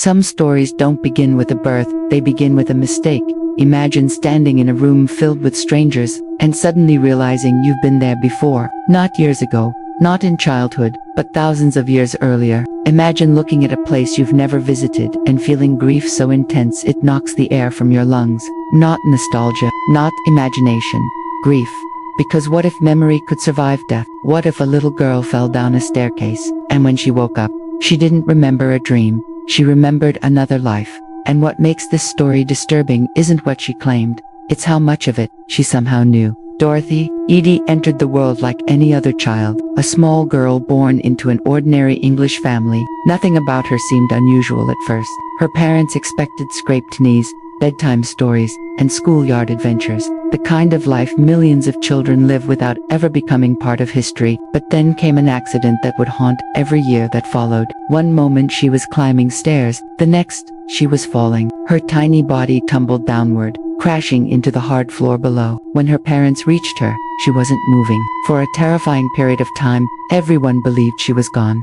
Some stories don't begin with a birth, they begin with a mistake. Imagine standing in a room filled with strangers, and suddenly realizing you've been there before. Not years ago, not in childhood, but thousands of years earlier. Imagine looking at a place you've never visited and feeling grief so intense it knocks the air from your lungs. Not nostalgia, not imagination. Grief. Because what if memory could survive death? What if a little girl fell down a staircase, and when she woke up, she didn't remember a dream, she remembered another life? And what makes this story disturbing isn't what she claimed, it's how much of it she somehow knew. Dorothy Eady entered the world like any other child, a small girl born into an ordinary English family. Nothing about her seemed unusual at first. Her parents expected scraped knees, bedtime stories, and schoolyard adventures, the kind of life millions of children live without ever becoming part of history. But then came an accident that would haunt every year that followed. One moment she was climbing stairs, the next, she was falling. Her tiny body tumbled downward, crashing into the hard floor below. When her parents reached her, she wasn't moving. For a terrifying period of time, everyone believed she was gone.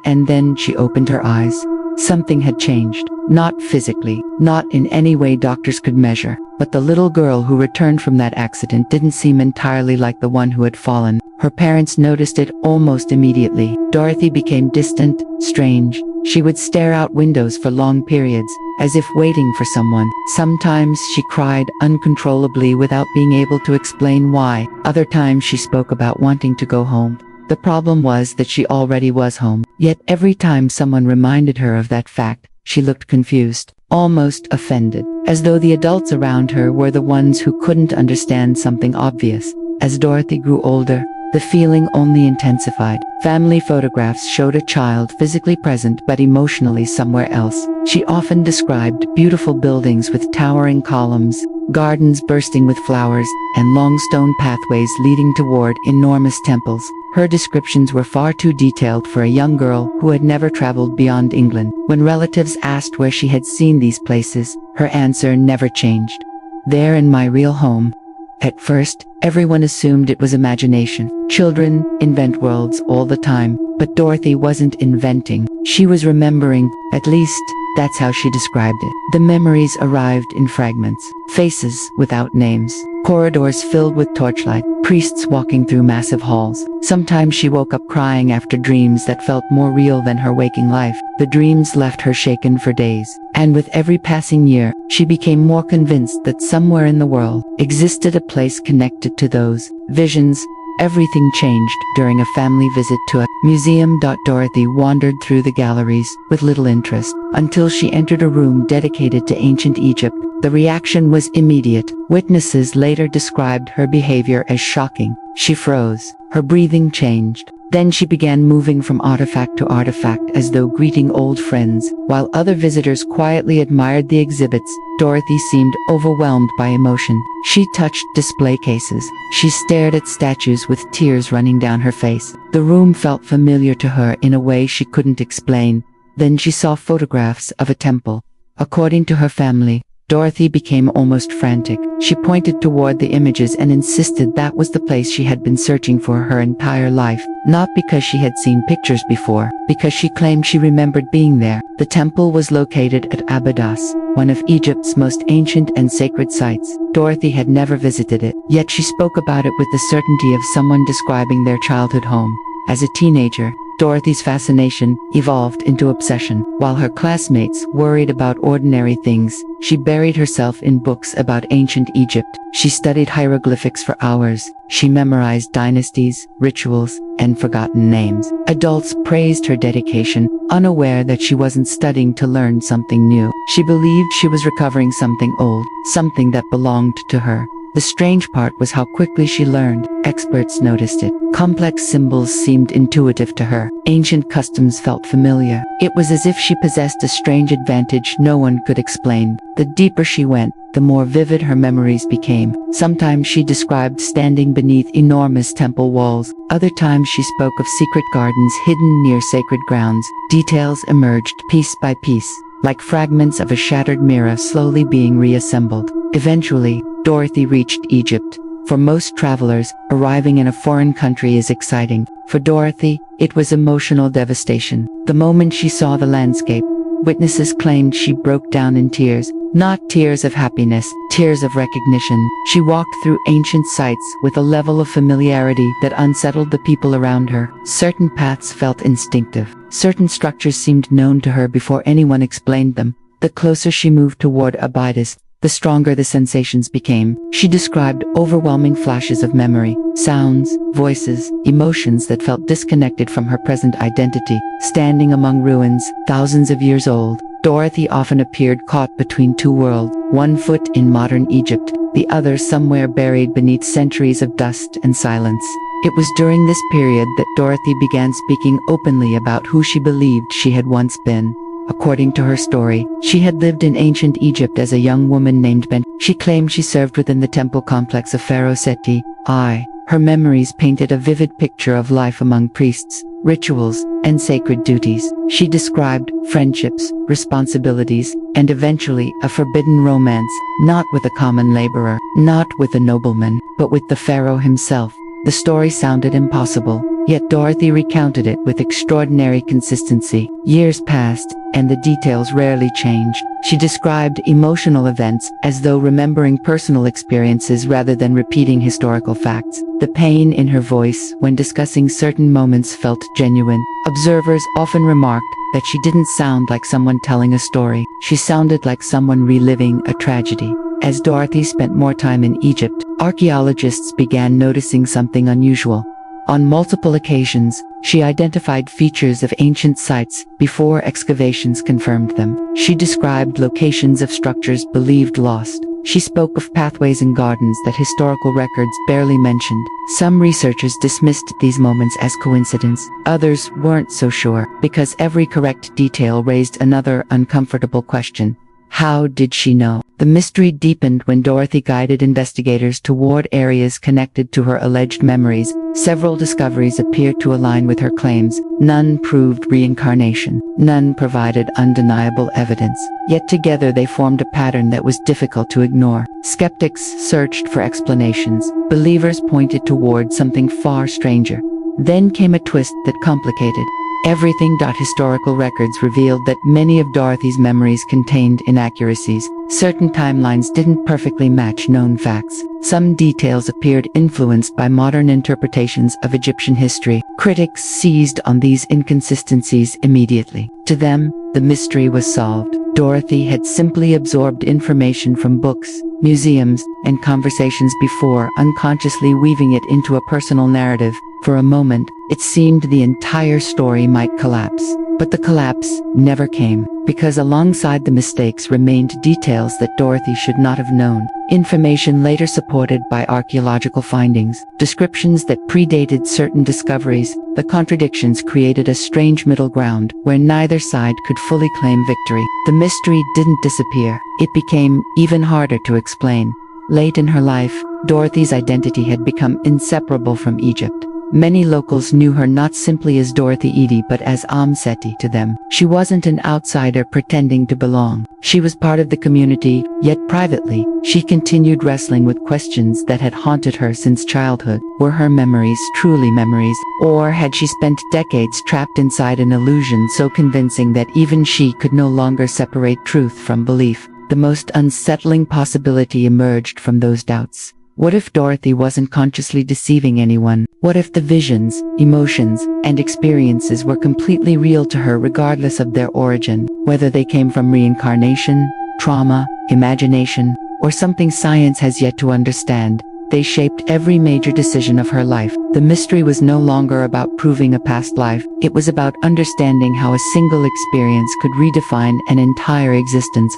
And then she opened her eyes. Something had changed. Not physically, not in any way doctors could measure, but the little girl who returned from that accident didn't seem entirely like the one who had fallen. Her parents noticed it almost immediately. Dorothy became distant, strange. She would stare out windows for long periods, as if waiting for someone. Sometimes she cried uncontrollably without being able to explain why. Other times she spoke about wanting to go home. The problem was that she already was home. Yet every time someone reminded her of that fact, she looked confused, almost offended, as though the adults around her were the ones who couldn't understand something obvious. As Dorothy grew older, the feeling only intensified. Family photographs showed a child physically present but emotionally somewhere else. She often described beautiful buildings with towering columns, gardens bursting with flowers, and long stone pathways leading toward enormous temples. Her descriptions were far too detailed for a young girl who had never traveled beyond England. When relatives asked where she had seen these places, her answer never changed. "There in my real home." At first, everyone assumed it was imagination. Children invent worlds all the time, but Dorothy wasn't inventing. She was remembering, at least, that's how she described it. The memories arrived in fragments. Faces without names. Corridors filled with torchlight. Priests walking through massive halls. Sometimes she woke up crying after dreams that felt more real than her waking life. The dreams left her shaken for days. And with every passing year, she became more convinced that somewhere in the world existed a place connected to those visions. Everything changed during a family visit to a museum. Dorothy wandered through the galleries with little interest until she entered a room dedicated to ancient Egypt. The reaction was immediate. Witnesses later described her behavior as shocking. She froze. Her breathing changed. Then she began moving from artifact to artifact as though greeting old friends. While other visitors quietly admired the exhibits, Dorothy seemed overwhelmed by emotion. She touched display cases. She stared at statues with tears running down her face. The room felt familiar to her in a way she couldn't explain. Then she saw photographs of a temple. According to her family, Dorothy became almost frantic. She pointed toward the images and insisted that was the place she had been searching for her entire life. Not because she had seen pictures before, because she claimed she remembered being there. The temple was located at Abydos, one of Egypt's most ancient and sacred sites. Dorothy had never visited it, yet she spoke about it with the certainty of someone describing their childhood home. As a teenager, Dorothy's fascination evolved into obsession. While her classmates worried about ordinary things, she buried herself in books about ancient Egypt. She studied hieroglyphics for hours. She memorized dynasties, rituals, and forgotten names. Adults praised her dedication, unaware that she wasn't studying to learn something new. She believed she was recovering something old, something that belonged to her. The strange part was how quickly she learned. Experts noticed it. Complex symbols seemed intuitive to her. Ancient customs felt familiar. It was as if she possessed a strange advantage no one could explain. The deeper she went, the more vivid her memories became. Sometimes she described standing beneath enormous temple walls. Other times she spoke of secret gardens hidden near sacred grounds. Details emerged piece by piece, like fragments of a shattered mirror slowly being reassembled. Eventually, Dorothy reached Egypt. For most travelers, arriving in a foreign country is exciting. For Dorothy, it was emotional devastation. The moment she saw the landscape, Witnesses claimed she broke down in tears, not tears of happiness, tears of recognition. She walked through ancient sites with a level of familiarity that unsettled the people around her. Certain paths felt instinctive. Certain structures seemed known to her before anyone explained them. The closer she moved toward Abydos, the stronger the sensations became. She described overwhelming flashes of memory, sounds, voices, emotions that felt disconnected from her present identity. Standing among ruins, thousands of years old, Dorothy often appeared caught between two worlds, one foot in modern Egypt, the other somewhere buried beneath centuries of dust and silence. It was during this period that Dorothy began speaking openly about who she believed she had once been. According to her story, she had lived in ancient Egypt as a young woman named Ben. She claimed she served within the temple complex of Pharaoh Seti I. Her memories painted a vivid picture of life among priests, rituals, and sacred duties. She described friendships, responsibilities, and eventually a forbidden romance, not with a common laborer, not with a nobleman, but with the pharaoh himself. The story sounded impossible, yet Dorothy recounted it with extraordinary consistency. Years passed, and the details rarely changed. She described emotional events as though remembering personal experiences rather than repeating historical facts. The pain in her voice when discussing certain moments felt genuine. Observers often remarked that she didn't sound like someone telling a story. She sounded like someone reliving a tragedy. As Dorothy spent more time in Egypt, archaeologists began noticing something unusual. On multiple occasions, she identified features of ancient sites before excavations confirmed them. She described locations of structures believed lost. She spoke of pathways and gardens that historical records barely mentioned. Some researchers dismissed these moments as coincidence. Others weren't so sure, because every correct detail raised another uncomfortable question. How did she know? The mystery deepened when Dorothy guided investigators toward areas connected to her alleged memories. Several discoveries appeared to align with her claims. None proved reincarnation. None provided undeniable evidence. Yet together they formed a pattern that was difficult to ignore. Skeptics searched for explanations. Believers pointed toward something far stranger. Then came a twist that complicated everything. Historical records revealed that many of Dorothy's memories contained inaccuracies. Certain timelines didn't perfectly match known facts. Some details appeared influenced by modern interpretations of Egyptian history. Critics seized on these inconsistencies immediately. To them, the mystery was solved. Dorothy had simply absorbed information from books, museums, and conversations before unconsciously weaving it into a personal narrative. For a moment, it seemed the entire story might collapse. But the collapse never came, because alongside the mistakes remained details that Dorothy should not have known. Information later supported by archaeological findings, descriptions that predated certain discoveries. The contradictions created a strange middle ground where neither side could fully claim victory. The mystery didn't disappear. It became even harder to explain. Late in her life, Dorothy's identity had become inseparable from Egypt. Many locals knew her not simply as Dorothy Eady but as Seti. To them, she wasn't an outsider pretending to belong. She was part of the community, yet privately, she continued wrestling with questions that had haunted her since childhood. Were her memories truly memories, or had she spent decades trapped inside an illusion so convincing that even she could no longer separate truth from belief? The most unsettling possibility emerged from those doubts. What if Dorothy wasn't consciously deceiving anyone? What if the visions, emotions, and experiences were completely real to her regardless of their origin? Whether they came from reincarnation, trauma, imagination, or something science has yet to understand, they shaped every major decision of her life. The mystery was no longer about proving a past life. It was about understanding how a single experience could redefine an entire existence.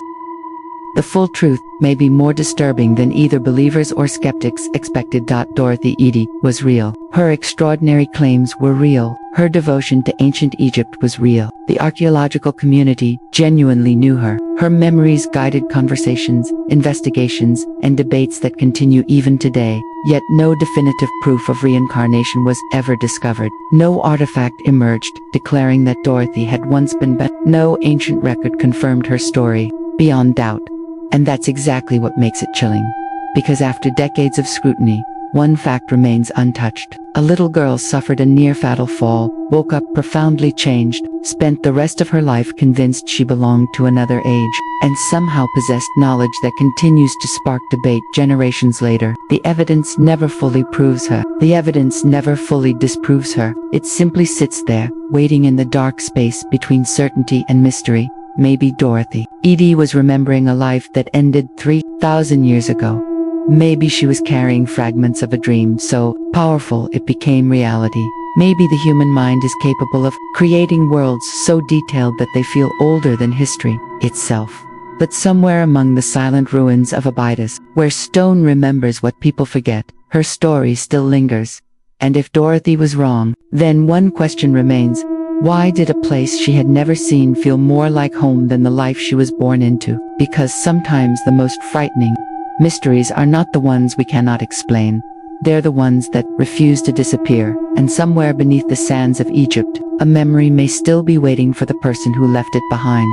The full truth may be more disturbing than either believers or skeptics expected. Dorothy Eady was real. Her extraordinary claims were real. Her devotion to ancient Egypt was real. The archaeological community genuinely knew her. Her memories guided conversations, investigations, and debates that continue even today. Yet no definitive proof of reincarnation was ever discovered. No artifact emerged declaring that Dorothy had once been No ancient record confirmed her story beyond doubt. And that's exactly what makes it chilling. Because after decades of scrutiny, one fact remains untouched. A little girl suffered a near-fatal fall, woke up profoundly changed, spent the rest of her life convinced she belonged to another age, and somehow possessed knowledge that continues to spark debate generations later. The evidence never fully proves her. The evidence never fully disproves her. It simply sits there, waiting in the dark space between certainty and mystery. Maybe Dorothy Eady was remembering a life that ended 3,000 years ago. Maybe she was carrying fragments of a dream so powerful it became reality. Maybe the human mind is capable of creating worlds so detailed that they feel older than history itself. But somewhere among the silent ruins of Abydos, where stone remembers what people forget, her story still lingers. And if Dorothy was wrong, then one question remains. Why did a place she had never seen feel more like home than the life she was born into? Because sometimes the most frightening mysteries are not the ones we cannot explain. They're the ones that refuse to disappear, and somewhere beneath the sands of Egypt, a memory may still be waiting for the person who left it behind.